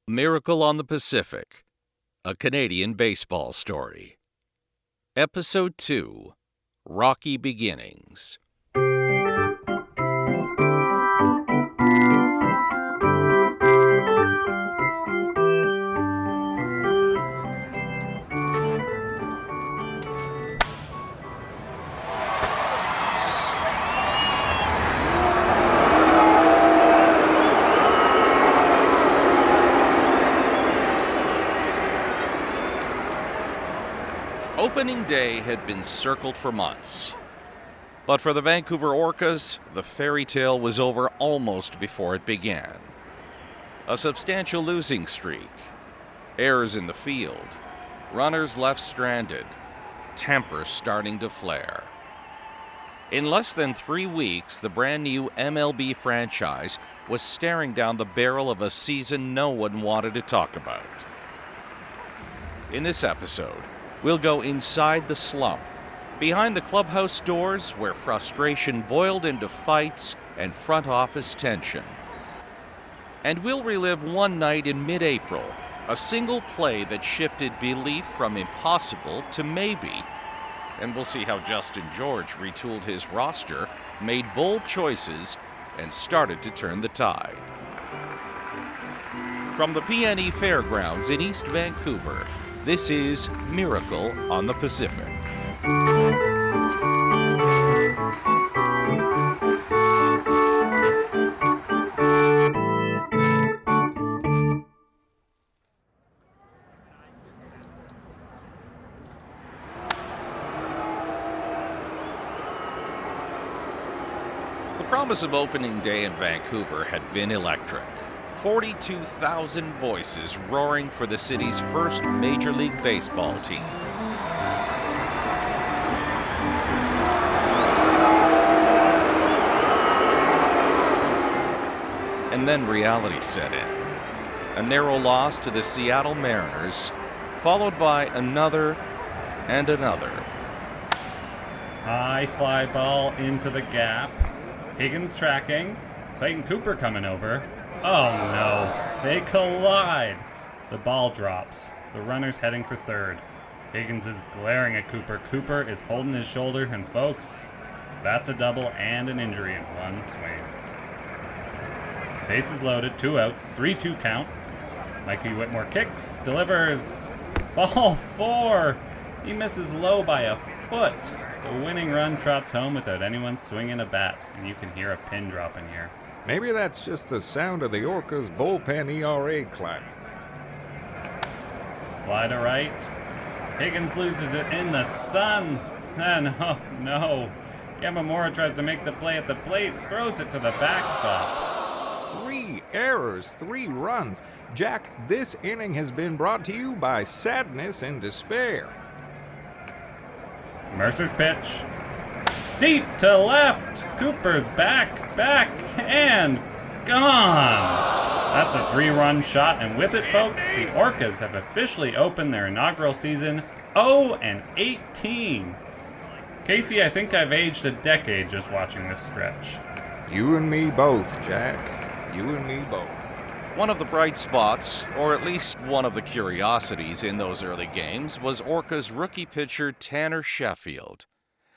Miracle on the Pacific, a Canadian baseball story. Episode 2, Rocky Beginnings. Opening day had been circled for months. But for the Vancouver Orcas, the fairy tale was over almost before it began. A substantial losing streak, errors in the field, runners left stranded, tempers starting to flare. In less than 3 weeks, the brand new MLB franchise was staring down the barrel of a season no one wanted to talk about. In this episode, we'll go inside the Slump, behind the clubhouse doors where frustration boiled into fights and front office tension. And we'll relive one night in mid-April, a single play that shifted belief from impossible to maybe. And we'll see how Justin George retooled his roster, made bold choices, and started to turn the tide. From the PNE Fairgrounds in East Vancouver, this is Miracle on the Pacific. The promise of opening day in Vancouver had been electric. 42,000 voices roaring for the city's first Major League Baseball team. And then reality set in. A narrow loss to the Seattle Mariners, followed by another and another. High fly ball into the gap. Higgins tracking. Clayton Cooper coming over. Oh no, they collide. The ball drops. The runner's heading for third. Higgins is glaring at Cooper. Cooper is holding his shoulder, and folks, that's a double and an injury in one swing. Bases loaded, 2 outs, 3-2 count. Mikey Whitmore kicks, delivers. Ball 4. He misses low by a foot. The winning run trots home without anyone swinging a bat, and you can hear a pin drop in here. Maybe that's just the sound of the Orcas' bullpen ERA climbing. Fly to right. Higgins loses it in the sun. And oh no. Yamamura tries to make the play at the plate, throws it to the backstop. 3 errors, 3 runs. Jack, this inning has been brought to you by sadness and despair. Mercer's pitch. Deep to left. Cooper's back, and gone. That's a 3-run shot, and with it, folks, the Orcas have officially opened their inaugural season 0-18. Casey, I think I've aged a decade just watching this stretch. You and me both, Jack. You and me both. One of the bright spots, or at least one of the curiosities in those early games, was Orca's rookie pitcher Tanner Sheffield.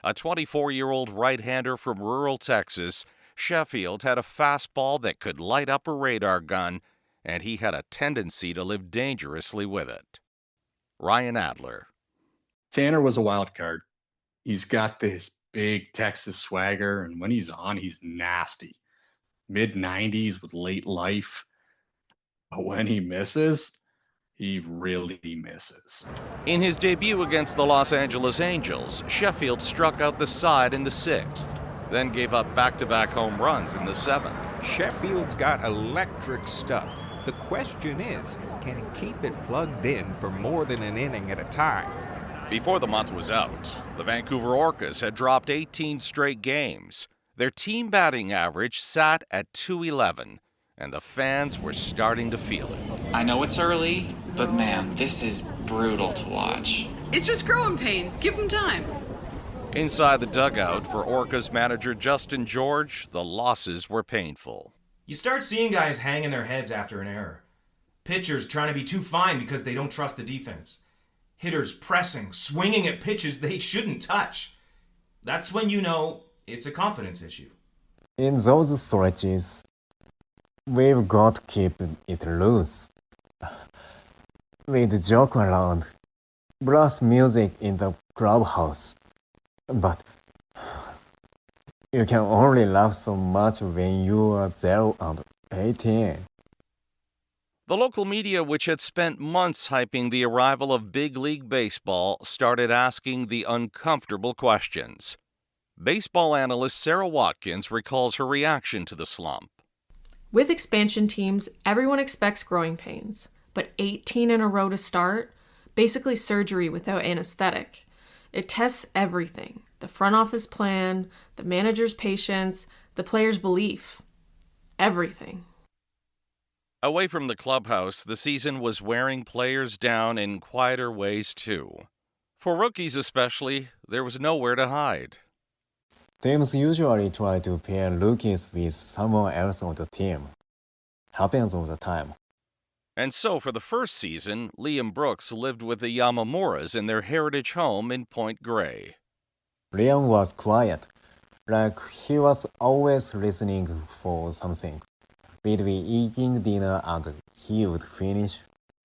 A 24-year-old right-hander from rural Texas, Sheffield had a fastball that could light up a radar gun, and he had a tendency to live dangerously with it. Ryan Adler. Tanner was a wild card. He's got this big Texas swagger, and when he's on, he's nasty. Mid-90s with late life. But when he misses, he really misses. In his debut against the Los Angeles Angels, Sheffield struck out the side in the 6th, then gave up back-to-back home runs in the 7th. Sheffield's got electric stuff. The question is, can he keep it plugged in for more than an inning at a time? Before the month was out, the Vancouver Orcas had dropped 18 straight games. Their team batting average sat at .211, and the fans were starting to feel it. I know it's early, but man, this is brutal to watch. It's just growing pains. Give them time. Inside the dugout for Orcas manager Justin George, the losses were painful. You start seeing guys hanging their heads after an error. Pitchers trying to be too fine because they don't trust the defense. Hitters pressing, swinging at pitches they shouldn't touch. That's when you know it's a confidence issue. In those stretches, we've got to keep it loose. We'd joke around, blast music in the clubhouse, but you can only laugh so much when you are 0 and 18. The local media, which had spent months hyping the arrival of big league baseball, started asking the uncomfortable questions. Baseball analyst Sarah Watkins recalls her reaction to the slump. With expansion teams, everyone expects growing pains, but 18 in a row to start, basically surgery without anesthetic. It tests everything: the front office plan, the manager's patience, the player's belief. Everything. Away from the clubhouse, the season was wearing players down in quieter ways too. For rookies especially, there was nowhere to hide. Teams usually try to pair rookies with someone else on the team. Happens all the time. And so for the first season, Liam Brooks lived with the Yamamuras in their heritage home in Point Grey. Liam was quiet, like he was always listening for something. We'd be eating dinner and he would finish,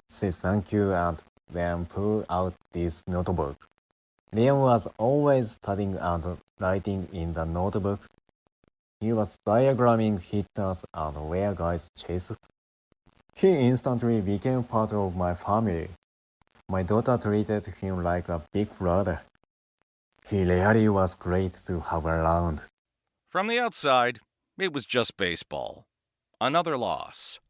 say thank you, and then pull out this notebook. Liam was always studying and writing in the notebook. He was diagramming hitters and where guys chased. He instantly became part of my family. My daughter treated him like a big brother. He really was great to have around. From the outside, it was just baseball. Another loss.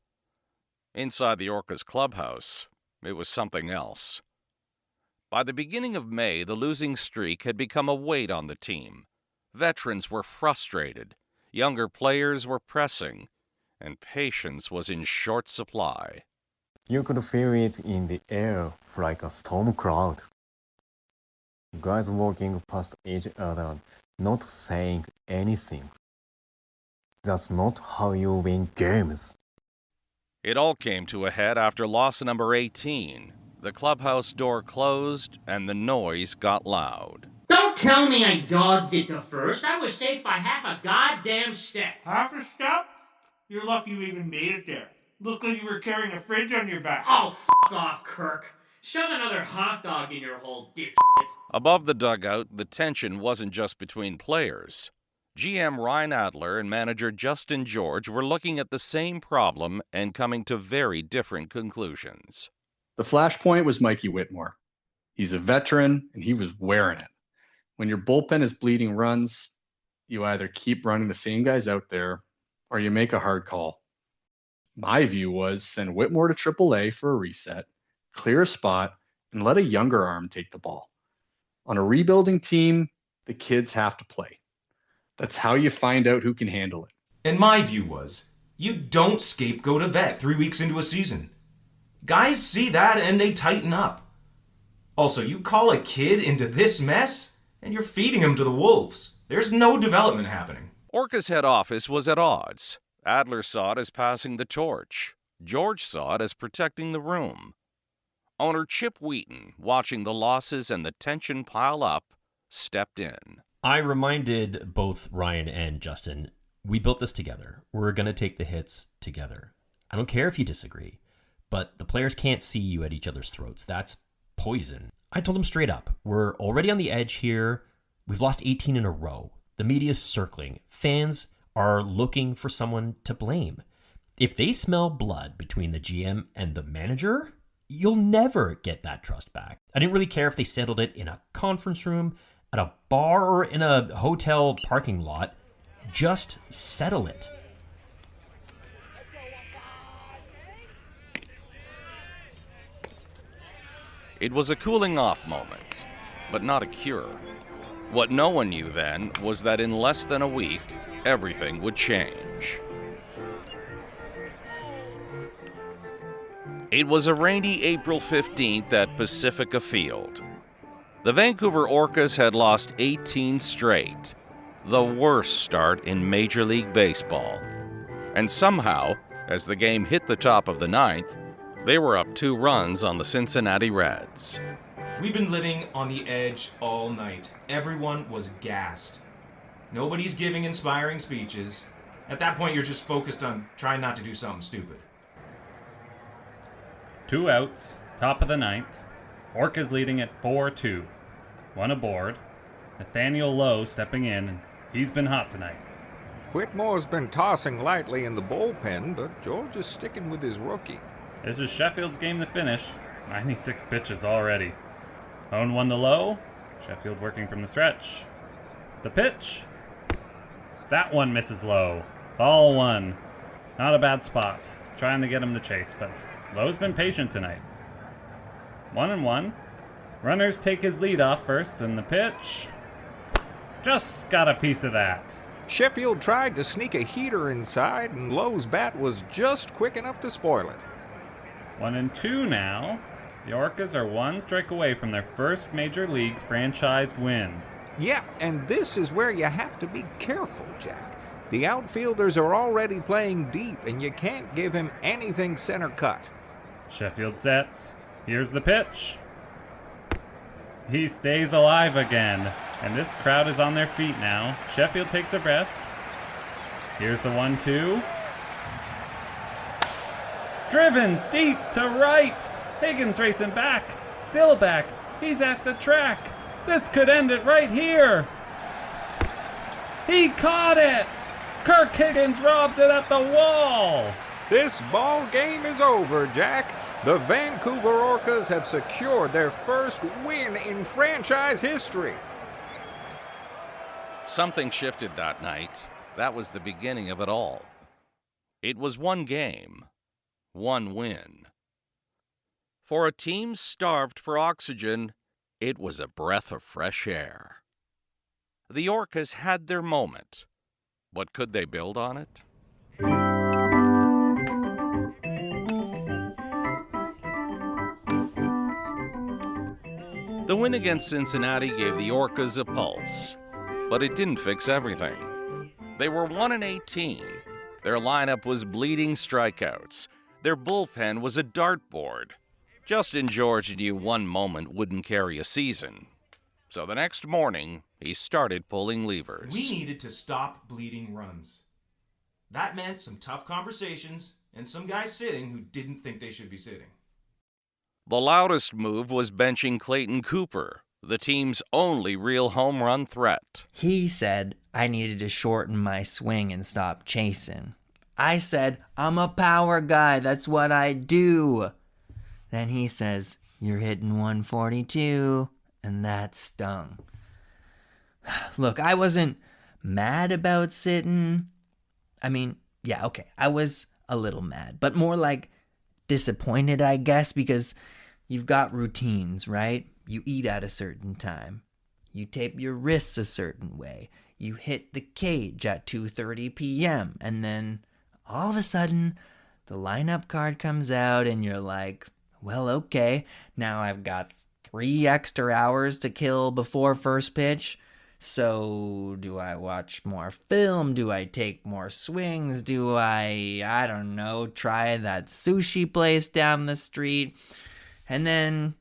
Inside the Orcas clubhouse, it was something else. By the beginning of May, the losing streak had become a weight on the team. Veterans were frustrated, younger players were pressing, and patience was in short supply. You could feel it in the air like a storm cloud. Guys walking past each other, not saying anything. That's not how you win games. It all came to a head after loss number 18. The clubhouse door closed and the noise got loud. Don't tell me I dogged it to first. I was safe by half a goddamn step. Half a step? You're lucky you even made it there. Looked like you were carrying a fridge on your back. Oh, off, Kirk. Shove another hot dog in your hole, dipshit. Above the dugout, the tension wasn't just between players. GM Ryan Adler and manager Justin George were looking at the same problem and coming to very different conclusions. The flashpoint was Mikey Whitmore. He's a veteran, and he was wearing it. When your bullpen is bleeding runs, you either keep running the same guys out there, or you make a hard call. My view was send Whitmore to AAA for a reset, clear a spot, and let a younger arm take the ball. On a rebuilding team, the kids have to play. That's how you find out who can handle it. And my view was, you don't scapegoat a vet 3 weeks into a season. Guys see that and they tighten up. Also, you call a kid into this mess, and you're feeding him to the wolves. There's no development happening. Orca's head office was at odds. Adler saw it as passing the torch. George saw it as protecting the room. Owner Chip Wheaton, watching the losses and the tension pile up, stepped in. I reminded both Ryan and Justin, we built this together. We're going to take the hits together. I don't care if you disagree, but the players can't see you at each other's throats. That's poison. I told them straight up, we're already on the edge here. We've lost 18 in a row. The media's circling. Fans are looking for someone to blame. If they smell blood between the GM and the manager, you'll never get that trust back. I didn't really care if they settled it in a conference room, at a bar, or in a hotel parking lot. Just settle it. It was a cooling off moment, but not a cure. What no one knew then was that in less than a week, everything would change. It was a rainy April 15th at Pacifica Field. The Vancouver Orcas had lost 18 straight, the worst start in Major League Baseball. And somehow, as the game hit the top of the ninth, They were up 2 runs on the Cincinnati Reds. We've been living on the edge all night. Everyone was gassed. Nobody's giving inspiring speeches. At that point, you're just focused on trying not to do something stupid. 2 outs, top of the 9th. Orcas leading at 4-2. 1 aboard. Nathaniel Lowe stepping in, and he's been hot tonight. Whitmore's been tossing lightly in the bullpen, but George is sticking with his rookie. This is Sheffield's game to finish. 96 pitches already. 0-1 to Lowe. Sheffield working from the stretch. The pitch. That one misses Lowe. Ball 1. Not a bad spot. Trying to get him to chase, but Lowe's been patient tonight. 1-1. Runners take his lead off first, and the pitch. Just got a piece of that. Sheffield tried to sneak a heater inside, and Lowe's bat was just quick enough to spoil it. 1-2 now. The Orcas are 1 strike away from their first Major League franchise win. Yeah, and this is where you have to be careful, Jack. The outfielders are already playing deep, and you can't give him anything center cut. Sheffield sets. Here's the pitch. He stays alive again, and this crowd is on their feet now. Sheffield takes a breath. Here's the 1-2. Driven deep to right. Higgins racing back. Still back. He's at the track. This could end it right here. He caught it. Kirk Higgins robs it at the wall. This ball game is over, Jack. The Vancouver Orcas have secured their first win in franchise history. Something shifted that night. That was the beginning of it all. It was 1 game, 1 win. For a team starved for oxygen, it was a breath of fresh air. The Orcas had their moment, but could they build on it? The win against Cincinnati gave the Orcas a pulse, but it didn't fix everything. They were 1-18. Their lineup was bleeding strikeouts. Their bullpen was a dartboard. Justin George knew one moment wouldn't carry a season. So the next morning, he started pulling levers. We needed to stop bleeding runs. That meant some tough conversations and some guys sitting who didn't think they should be sitting. The loudest move was benching Clayton Cooper, the team's only real home run threat. He said I needed to shorten my swing and stop chasing. I said, I'm a power guy, that's what I do. Then he says, you're hitting 142, and that stung. Look, I wasn't mad about sitting. I mean, yeah, okay, I was a little mad, but more like disappointed, I guess, because you've got routines, right? You eat at a certain time. You tape your wrists a certain way. You hit the cage at 2:30 p.m. And then all of a sudden, the lineup card comes out and you're like, well, okay, now I've got 3 extra hours to kill before first pitch. So do I watch more film? Do I take more swings? Do I don't know, try that sushi place down the street? And then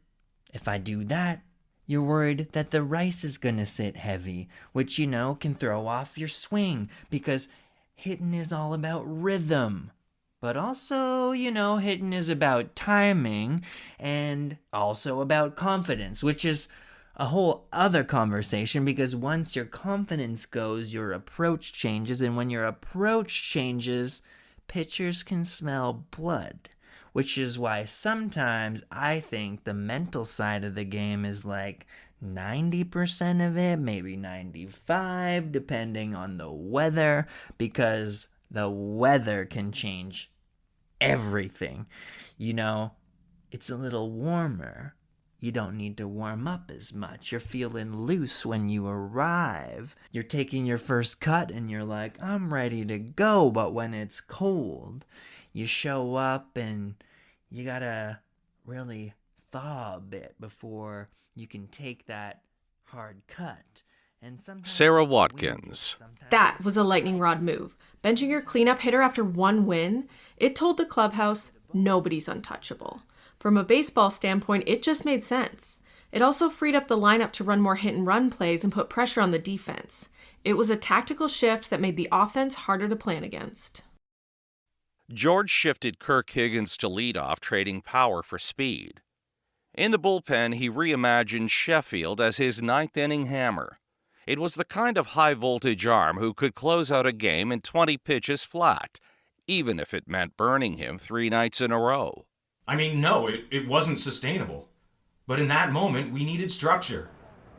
if I do that, you're worried that the rice is going to sit heavy, which, can throw off your swing because hitting is all about rhythm. But also, hitting is about timing and also about confidence, which is a whole other conversation because once your confidence goes, your approach changes. And when your approach changes, pitchers can smell blood, which is why sometimes I think the mental side of the game is like 90% of it, maybe 95%, depending on the weather, because the weather can change everything. It's a little warmer. You don't need to warm up as much. You're feeling loose when you arrive. You're taking your first cut and you're like, I'm ready to go. But when it's cold, you show up and you gotta really thaw a bit before you can take that hard cut. And sometimes Sarah it's weird, Watkins. sometimes That was a lightning rod move. Benching your cleanup hitter after one win, it told the clubhouse nobody's untouchable. From a baseball standpoint, it just made sense. It also freed up the lineup to run more hit-and-run plays and put pressure on the defense. It was a tactical shift that made the offense harder to plan against. George shifted Kirk Higgins to leadoff, trading power for speed. In the bullpen, he reimagined Sheffield as his ninth-inning hammer. It was the kind of high-voltage arm who could close out a game in 20 pitches flat, even if it meant burning him 3 nights in a row. I mean, no, it wasn't sustainable. But in that moment, we needed structure.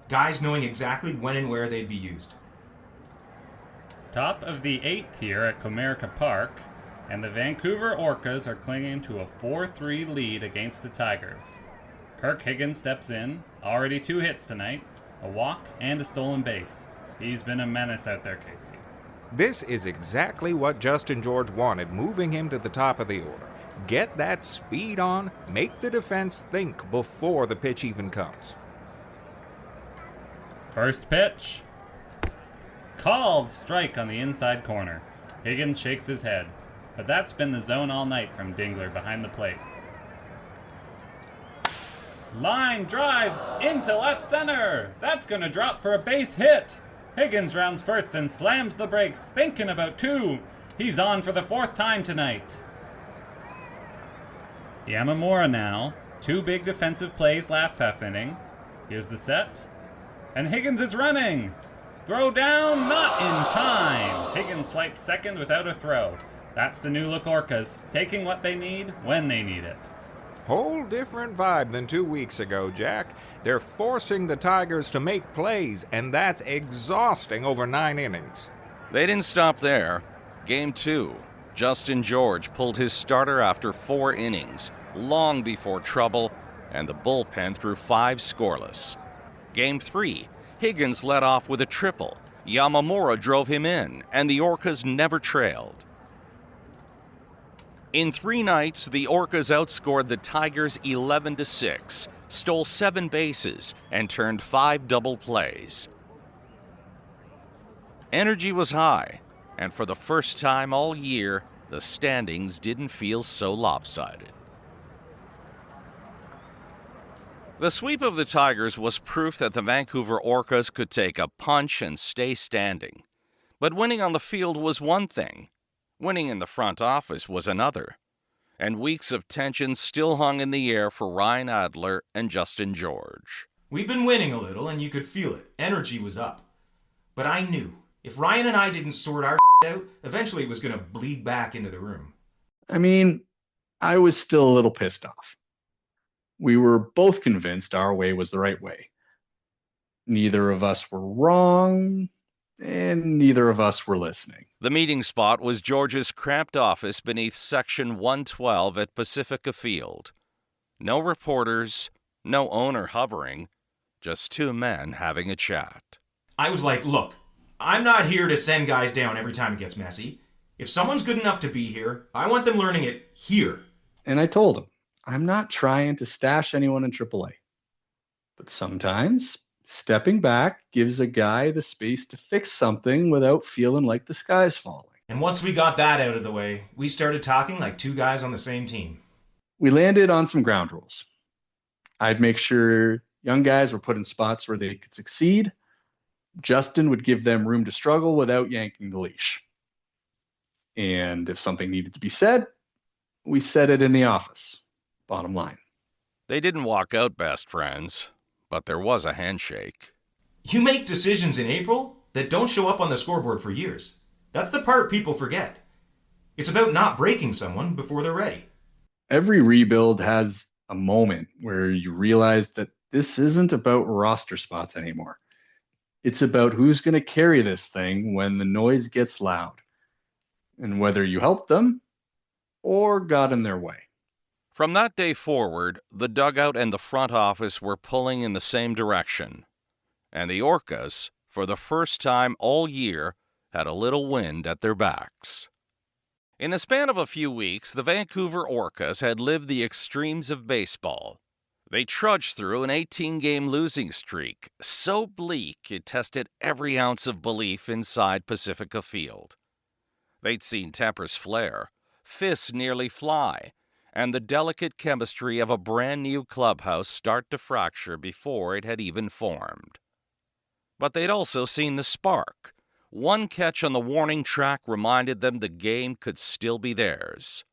Guys knowing exactly when and where they'd be used. Top of the 8th here at Comerica Park, and the Vancouver Orcas are clinging to a 4-3 lead against the Tigers. Kirk Higgins steps in, already 2 hits tonight, a walk and a stolen base. He's been a menace out there, Casey. This is exactly what Justin George wanted, moving him to the top of the order. Get that speed on, make the defense think before the pitch even comes. First pitch. Called strike on the inside corner. Higgins shakes his head, but that's been the zone all night from Dingler behind the plate. Line drive into left center. That's going to drop for a base hit. Higgins rounds first and slams the brakes, thinking about 2. He's on for the 4th time tonight. Yamamura now. 2 big defensive plays last half inning. Here's the set. And Higgins is running. Throw down, not in time. Higgins swipes second without a throw. That's the new look Orcas, taking what they need when they need it. Whole different vibe than 2 weeks ago, Jack. They're forcing the Tigers to make plays, and that's exhausting over 9 innings. They didn't stop there. Game 2. Justin George pulled his starter after 4 innings, long before trouble, and the bullpen threw 5 scoreless. Game 3. Higgins led off with a triple. Yamamura drove him in, and the Orcas never trailed. In 3 nights, the Orcas outscored the Tigers 11-6, stole 7 bases, and turned 5 double plays. Energy was high, and for the first time all year, the standings didn't feel so lopsided. The sweep of the Tigers was proof that the Vancouver Orcas could take a punch and stay standing. But winning on the field was one thing. Winning in the front office was another. And weeks of tension still hung in the air for Ryan Adler and Justin George. We'd been winning a little, and you could feel it. Energy was up. But I knew, if Ryan and I didn't sort our out, eventually it was going to bleed back into the room. I mean, I was still a little pissed off. We were both convinced our way was the right way. Neither of us were wrong, and neither of us were listening. The meeting spot was George's cramped office beneath Section 112 at Pacifica Field. No reporters, no owner hovering, just 2 men having a chat. I was like, look, I'm not here to send guys down every time it gets messy. If someone's good enough to be here, I want them learning it here. And I told him, I'm not trying to stash anyone in AAA. But sometimes, stepping back gives a guy the space to fix something without feeling like the sky's falling. And once we got that out of the way, we started talking like 2 guys on the same team. We landed on some ground rules. I'd make sure young guys were put in spots where they could succeed. Justin would give them room to struggle without yanking the leash. And if something needed to be said, we said it in the office. Bottom line. They didn't walk out best friends, but there was a handshake. You make decisions in April that don't show up on the scoreboard for years. That's the part people forget. It's about not breaking someone before they're ready. Every rebuild has a moment where you realize that this isn't about roster spots anymore. It's about who's going to carry this thing when the noise gets loud, and whether you help them or got in their way. From that day forward, the dugout and the front office were pulling in the same direction. And the Orcas, for the first time all year, had a little wind at their backs. In the span of a few weeks, the Vancouver Orcas had lived the extremes of baseball. They trudged through an 18-game losing streak, so bleak it tested every ounce of belief inside Pacifica Field. They'd seen tempers flare, fists nearly fly, and the delicate chemistry of a brand new clubhouse start to fracture before it had even formed. But they'd also seen the spark. One catch on the warning track reminded them the game could still be theirs.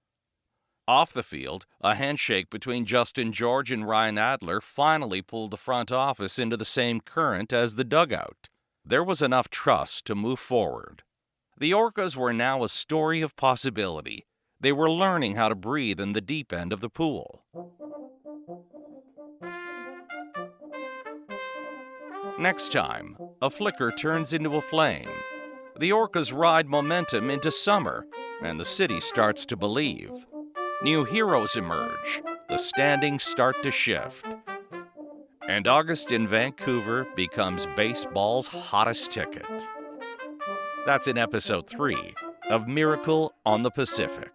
Off the field, a handshake between Justin George and Ryan Adler finally pulled the front office into the same current as the dugout. There was enough trust to move forward. The Orcas were now a story of possibility. They were learning how to breathe in the deep end of the pool. Next time, a flicker turns into a flame. The Orcas ride momentum into summer, and the city starts to believe. New heroes emerge, the standings start to shift. And August in Vancouver becomes baseball's hottest ticket. That's in episode 3 of Miracle on the Pacific.